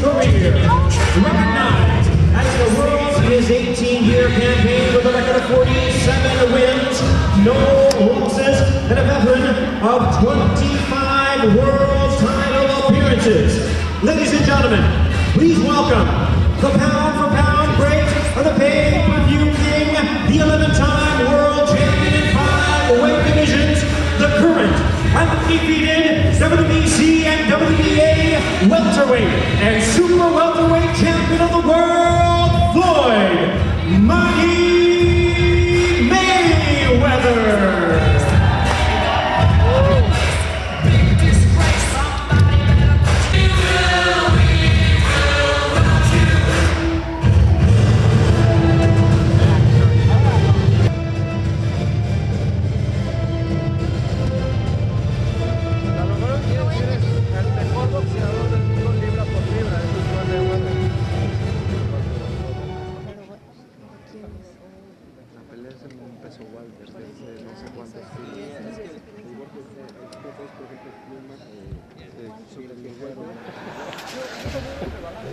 career. Recognized as the world in his 18-year campaign with a record of 47 wins, no losses, and a veteran of 25 world title appearances. Ladies and gentlemen, please welcome the pound-for-pound great of the pay-per-view king, the 11-time world champion in 5 weight divisions, the current undefeated WBC and WBA welterweight and super welterweight champion of the world, Floyd Manny Mayweather.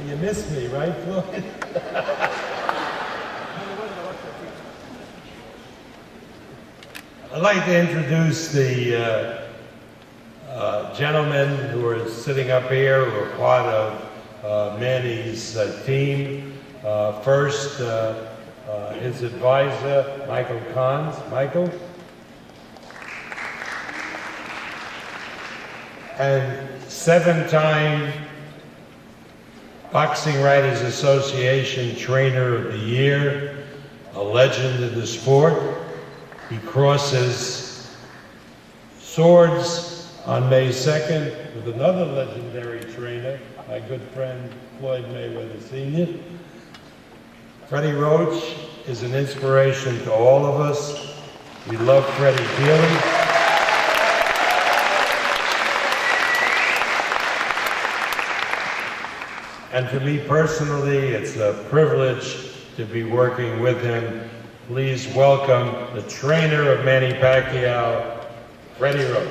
You missed me, right, Floyd? I'd like to introduce the gentlemen who are sitting up here, who are part of Manny's team. First, his advisor, Michael Kahns. Michael? And 7-time Boxing Writers Association Trainer of the Year, a legend in the sport. He crosses swords on May 2nd with another legendary trainer, my good friend Floyd Mayweather Sr. Freddie Roach is an inspiration to all of us. We love Freddie dearly. And for me personally, it's a privilege to be working with him. Please welcome the trainer of Manny Pacquiao, Freddie Roach.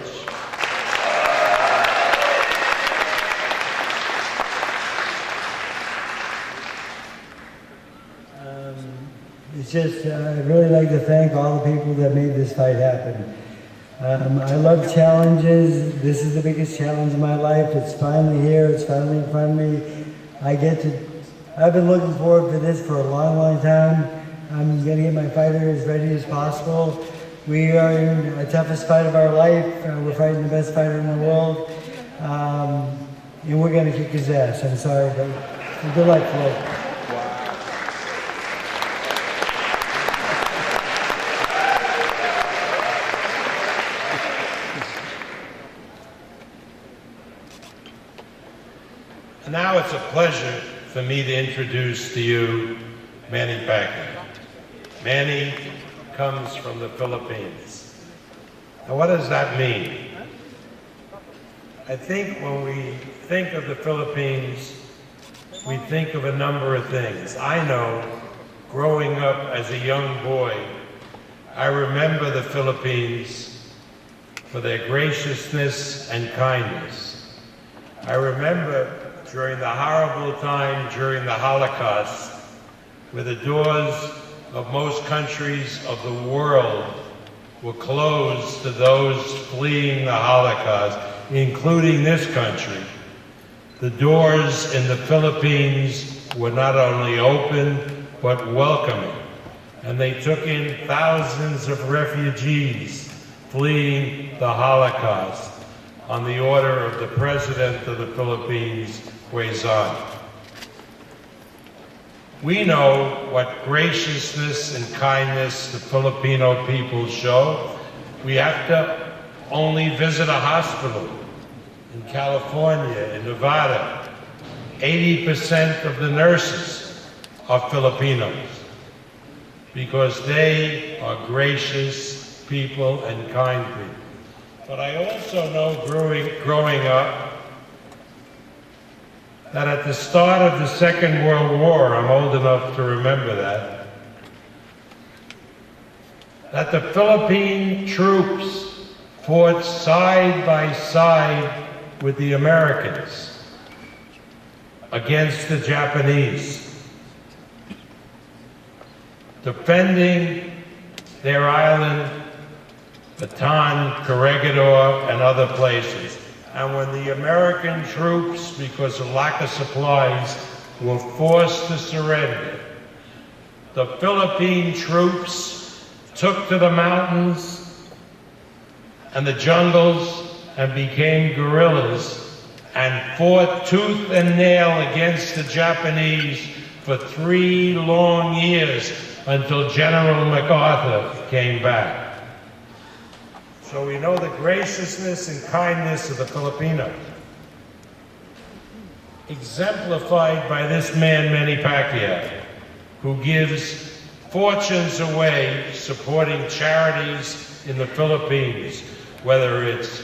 I'd really like to thank all the people that made this fight happen. I love challenges. This is the biggest challenge of my life. It's finally here. It's finally in front of me. I've been looking forward to this for a long, long time. I'm going to get my fighter as ready as possible. We are in the toughest fight of our life. We're fighting the best fighter in the world. And we're going to kick his ass. I'm sorry, but good luck, Floyd. Now it's a pleasure for me to introduce to you Manny Pacquiao. Manny comes from the Philippines. Now what does that mean? I think when we think of the Philippines, we think of a number of things. I know, growing up as a young boy, I remember the Philippines for their graciousness and kindness. I remember during the horrible time during the Holocaust, where the doors of most countries of the world were closed to those fleeing the Holocaust, including this country. The doors in the Philippines were not only open, but welcoming. And they took in thousands of refugees fleeing the Holocaust on the order of the President of the Philippines, Quezon. We know what graciousness and kindness the Filipino people show. We have to only visit a hospital in California, in Nevada. 80% of the nurses are Filipinos because they are gracious people and kind people. But I also know growing up that at the start of the Second World War, I'm old enough to remember that the Philippine troops fought side by side with the Americans against the Japanese, defending their island, Bataan, Corregidor, and other places. And when the American troops, because of lack of supplies, were forced to surrender, the Philippine troops took to the mountains and the jungles and became guerrillas and fought tooth and nail against the Japanese for 3 long years until General MacArthur came back. So we know the graciousness and kindness of the Filipinos, exemplified by this man, Manny Pacquiao, who gives fortunes away supporting charities in the Philippines, whether it's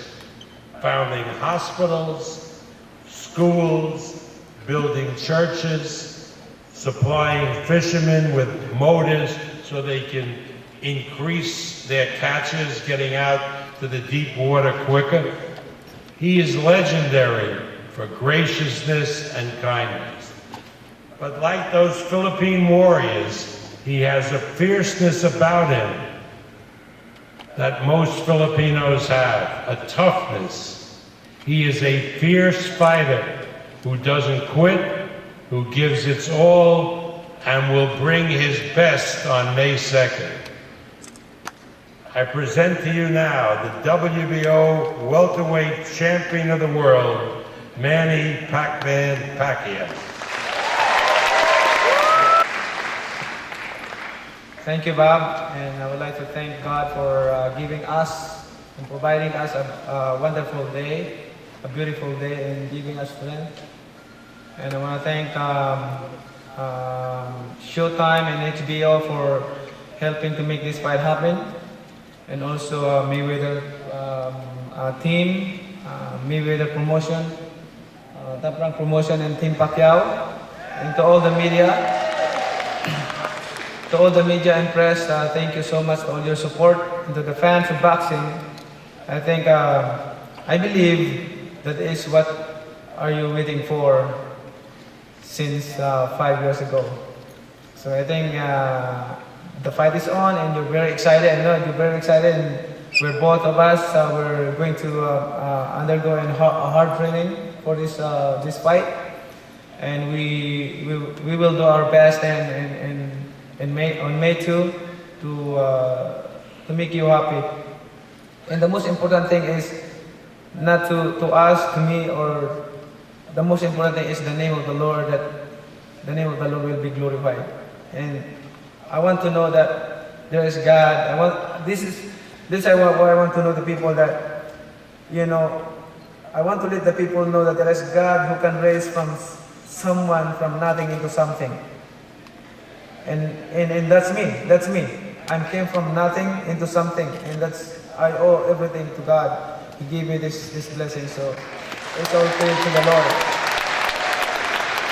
founding hospitals, schools, building churches, supplying fishermen with motors so they can increase their catches, getting out to the deep water quicker. He is legendary for graciousness and kindness. But like those Philippine warriors, he has a fierceness about him that most Filipinos have, a toughness. He is a fierce fighter who doesn't quit, who gives its all, and will bring his best on May 2nd. I present to you now the WBO welterweight champion of the world, Manny Pacquiao. Thank you, Bob, and I would like to thank God for giving us and providing us a wonderful day, a beautiful day, and giving us strength. And I want to thank Showtime and HBO for helping to make this fight happen, and also Mayweather team, Mayweather promotion, Top Rank promotion, and Team Pacquiao, and to all the media. To all the media and press, thank you so much for all your support. And to the fans of boxing, I think, I believe that is what are you waiting for since 5 years ago. So I think the fight is on and you're very excited. I know you're very excited, and we're both of us, we're going to undergo a hard training for this fight. And we will do our best on May 2 to make you happy. And the most important thing is not to us, to me, or the most important thing is the name of the Lord, that the name of the Lord will be glorified. And I want to know that there is God. This is what I want to know, the people, that, you know, I want to let the people know that there is God who can raise from someone from nothing into something. And that's me. I came from nothing into something, and I owe everything to God. He gave me this blessing, so it's all praise to the Lord.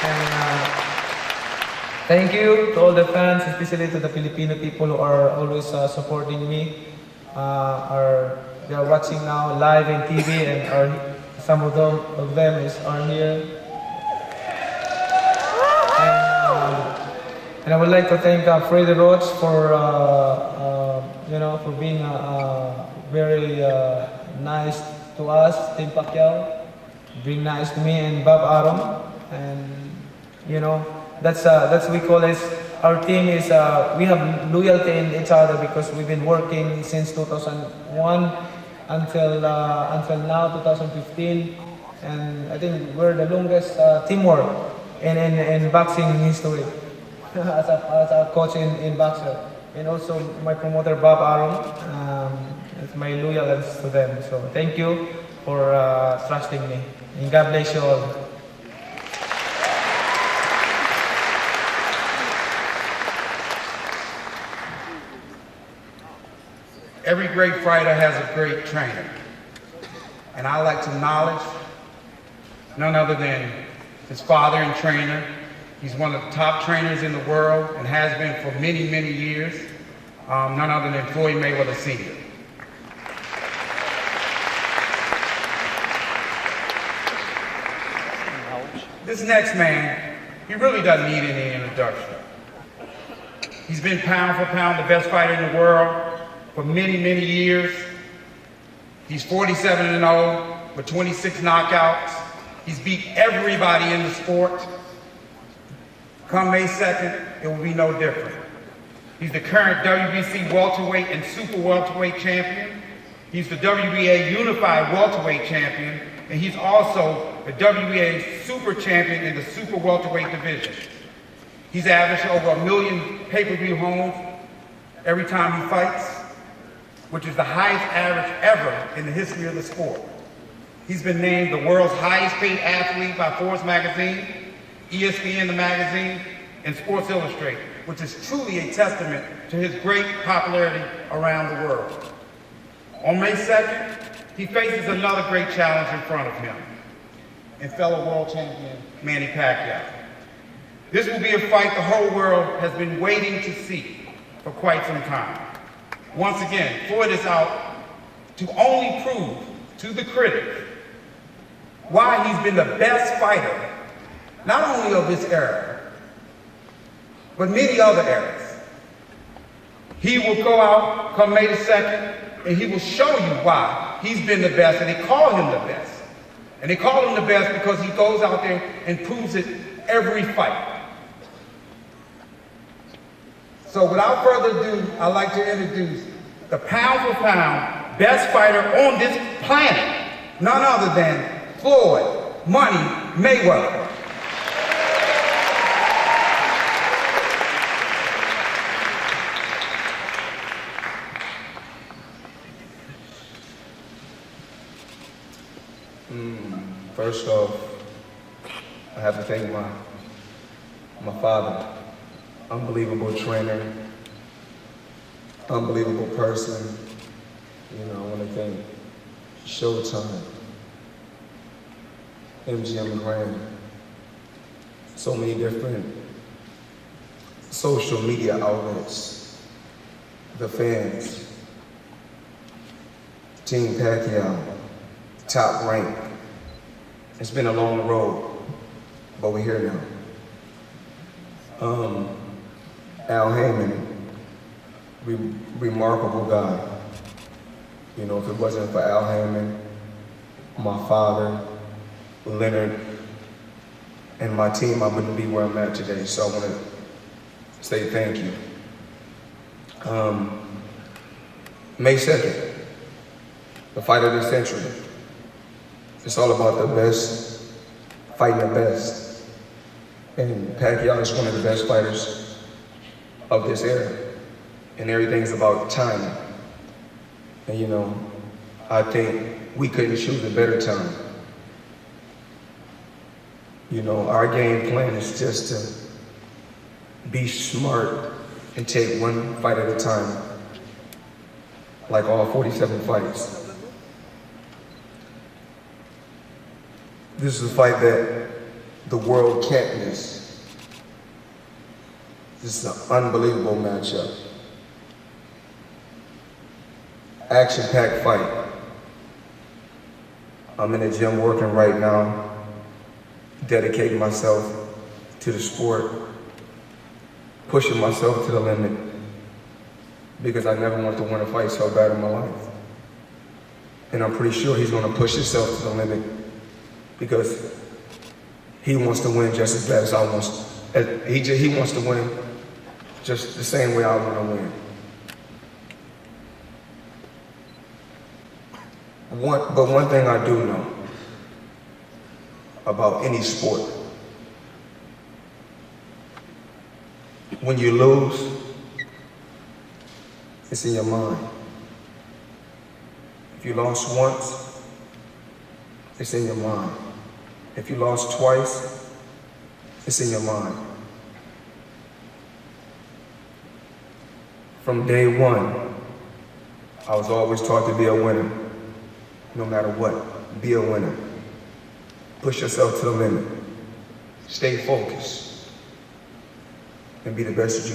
And thank you to all the fans, especially to the Filipino people who are always supporting me. They are watching now live in TV, and some of them are here. And I would like to thank Freddie Roach for being very nice to us, Team Pacquiao, being nice to me, and Bob Arum. And that's we call it. Our team is we have loyalty in each other because we've been working since 2001 until now, 2015, and I think we're the longest teamwork in boxing history. As a coach in boxer, and also my promoter Bob Arum, it's my loyalty to them. So thank you for trusting me, and God bless you all. Every great fighter has a great trainer, and I like to acknowledge none other than his father and trainer. He's one of the top trainers in the world and has been for many, many years. None other than Floyd Mayweather Sr. This next man, he really doesn't need any introduction. He's been pound for pound the best fighter in the world for many, many years. He's 47-0 with 26 knockouts. He's beat everybody in the sport. Come May 2nd, it will be no different. He's the current WBC welterweight and super welterweight champion. He's the WBA unified welterweight champion, and he's also the WBA super champion in the super welterweight division. He's averaged over 1 million pay-per-view homes every time he fights, which is the highest average ever in the history of the sport. He's been named the world's highest paid athlete by Forbes magazine, ESPN the magazine, and Sports Illustrated, which is truly a testament to his great popularity around the world. On May 2nd, he faces another great challenge in front of him, and fellow world champion Manny Pacquiao. This will be a fight the whole world has been waiting to see for quite some time. Once again, Floyd is out to only prove to the critics why he's been the best fighter, not only of this era, but many other eras. He will go out come May the 2nd, and he will show you why he's been the best, and they call him the best. And they call him the best because he goes out there and proves it every fight. So without further ado, I'd like to introduce the pound for pound best fighter on this planet, none other than Floyd Money Mayweather. First off, I have to thank my father, unbelievable trainer, unbelievable person. You know, I want to thank Showtime, MGM Grand, so many different social media outlets, the fans, Team Pacquiao, Top Rank. It's been a long road, but we're here now. Al Heyman, remarkable guy. You know, if it wasn't for Al Heyman, my father, Leonard, and my team, I wouldn't be where I'm at today. So I want to say thank you. May 2nd, the fight of the century. It's all about the best, fighting the best. And Pacquiao is one of the best fighters of this era. And everything's about timing. And you know, I think we couldn't choose a better time. You know, our game plan is just to be smart and take one fight at a time, like all 47 fights. This is a fight that the world can't miss. This is an unbelievable matchup. Action-packed fight. I'm in the gym working right now, dedicating myself to the sport, pushing myself to the limit, because I never wanted to win a fight so bad in my life. And I'm pretty sure he's going to push himself to the limit, because he wants to win just as bad as I want. He wants to win just the same way I want to win. But one thing I do know about any sport, when you lose, it's in your mind. If you lost once, it's in your mind. If you lost twice, it's in your mind. From day one, I was always taught to be a winner. No matter what, be a winner. Push yourself to the limit. Stay focused. And be the best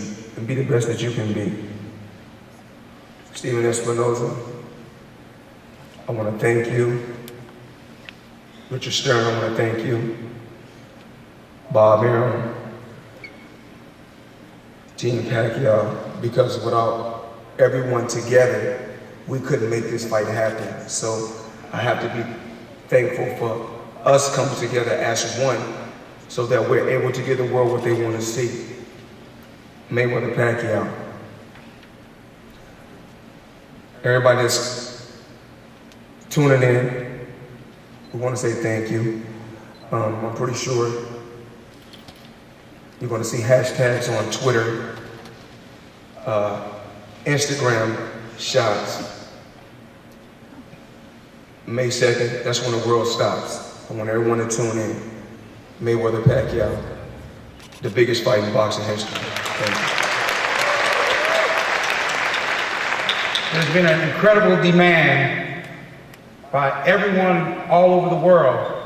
that you can be. Steven Espinoza, I want to thank you. Richard Stern, I want to thank you. Bob Arum, Manny Pacquiao, because without everyone together, we couldn't make this fight happen. So I have to be thankful for us coming together as one so that we're able to give the world what they want to see. Mayweather Pacquiao. Everybody that's tuning in, we want to say thank you. I'm pretty sure you're going to see hashtags on Twitter, Instagram shots. May 2nd, that's when the world stops. I want everyone to tune in. Mayweather Pacquiao, the biggest fight in boxing history. Thank you. There's been an incredible demand by everyone all over the world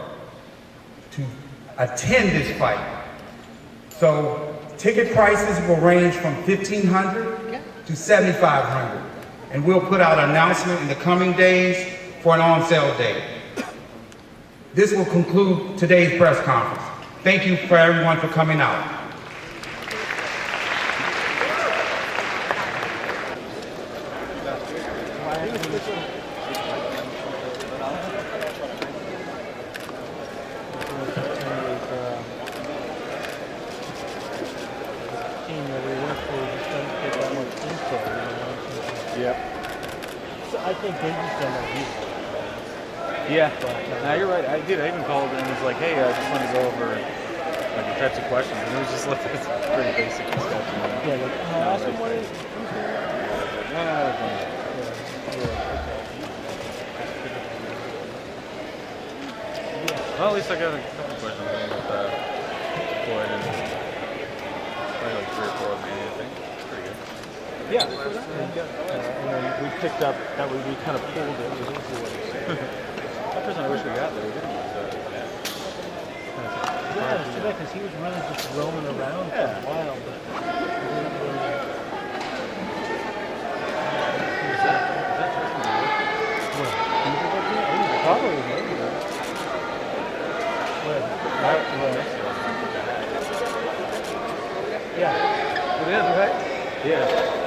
to attend this fight. So ticket prices will range from $1,500 to $7,500. And we'll put out an announcement in the coming days for an on-sale date. This will conclude today's press conference. Thank you for everyone for coming out. I think they just don't know you. Yeah, no, you're right. I even called and was like, hey, I just want to go over like the types of questions, and it was just like it's pretty basic stuff. You know? Yeah, like, ask them what is. Well, at least I got a couple questions with Floyd and probably like 3 or 4 of me, I think. Pretty good. Yeah, and then we picked up that we kind of pulled it. That person I wish we got there, we didn't. Yeah, it's too bad because he was really just roaming around for a while. But probably maybe. Yeah. It is, right? Yeah.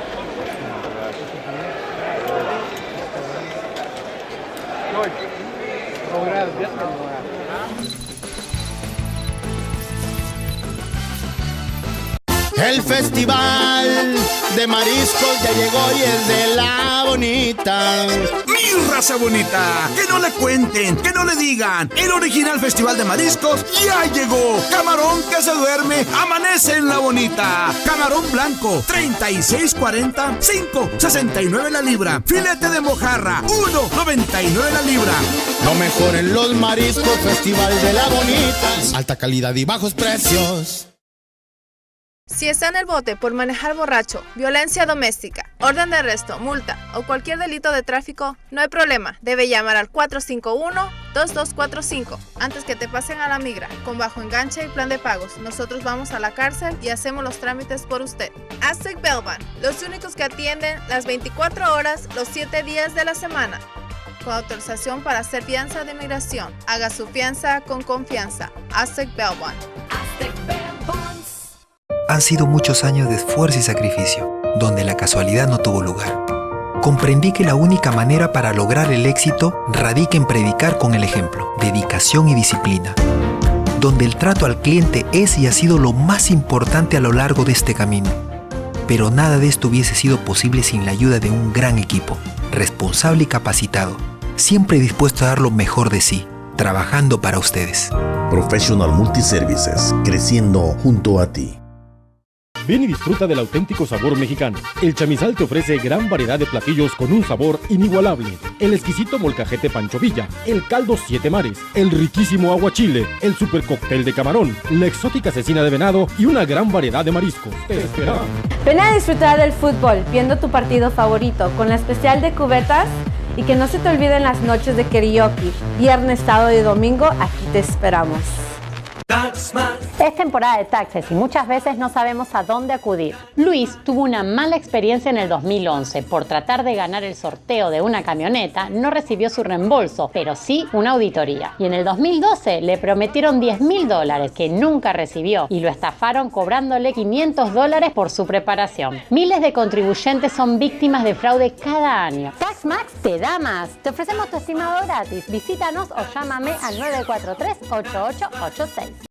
El festival de mariscos ya llegó y es de la bonita. ¡Mi raza bonita! Que no le cuenten, que no le digan. El original festival de mariscos ya llegó. Camarón que se duerme, amanece en la bonita. Camarón blanco, 36.40, 5.69 la libra. Filete de mojarra, 1.99 la libra. Lo mejor en los mariscos, festival de la bonita. Alta calidad y bajos precios. Si está en el bote por manejar borracho, violencia doméstica, orden de arresto, multa o cualquier delito de tráfico, no hay problema. Debe llamar al 451-2245 antes que te pasen a la migra, con bajo enganche y plan de pagos. Nosotros vamos a la cárcel y hacemos los trámites por usted. Aztec Belvan, los únicos que atienden las 24 horas, los 7 días de la semana. Con autorización para hacer fianza de inmigración. Haga su fianza con confianza. Aztec Belvan. Han sido muchos años de esfuerzo y sacrificio, donde la casualidad no tuvo lugar. Comprendí que la única manera para lograr el éxito radica en predicar con el ejemplo, dedicación y disciplina, donde el trato al cliente es y ha sido lo más importante a lo largo de este camino. Pero nada de esto hubiese sido posible sin la ayuda de un gran equipo, responsable y capacitado, siempre dispuesto a dar lo mejor de sí, trabajando para ustedes. Professional Multiservices, creciendo junto a ti. Ven y disfruta del auténtico sabor mexicano. El Chamizal te ofrece gran variedad de platillos con un sabor inigualable. El exquisito molcajete Pancho Villa, el caldo 7 mares, el riquísimo aguachile, el super cóctel de camarón, la exótica cecina de venado y una gran variedad de mariscos. Te esperamos. Ven a disfrutar del fútbol viendo tu partido favorito con la especial de cubetas y que no se te olviden las noches de karaoke. Viernes, sábado y domingo, aquí te esperamos. Es temporada de taxes y muchas veces no sabemos a dónde acudir. Luis tuvo una mala experiencia en el 2011. Por tratar de ganar el sorteo de una camioneta, no recibió su reembolso, pero sí una auditoría. Y en el 2012 le prometieron $10.000 que nunca recibió y lo estafaron cobrándole $500 por su preparación. Miles de contribuyentes son víctimas de fraude cada año. TaxMax te da más. Te ofrecemos tu estimado gratis. Visítanos o llámame al 943-8886.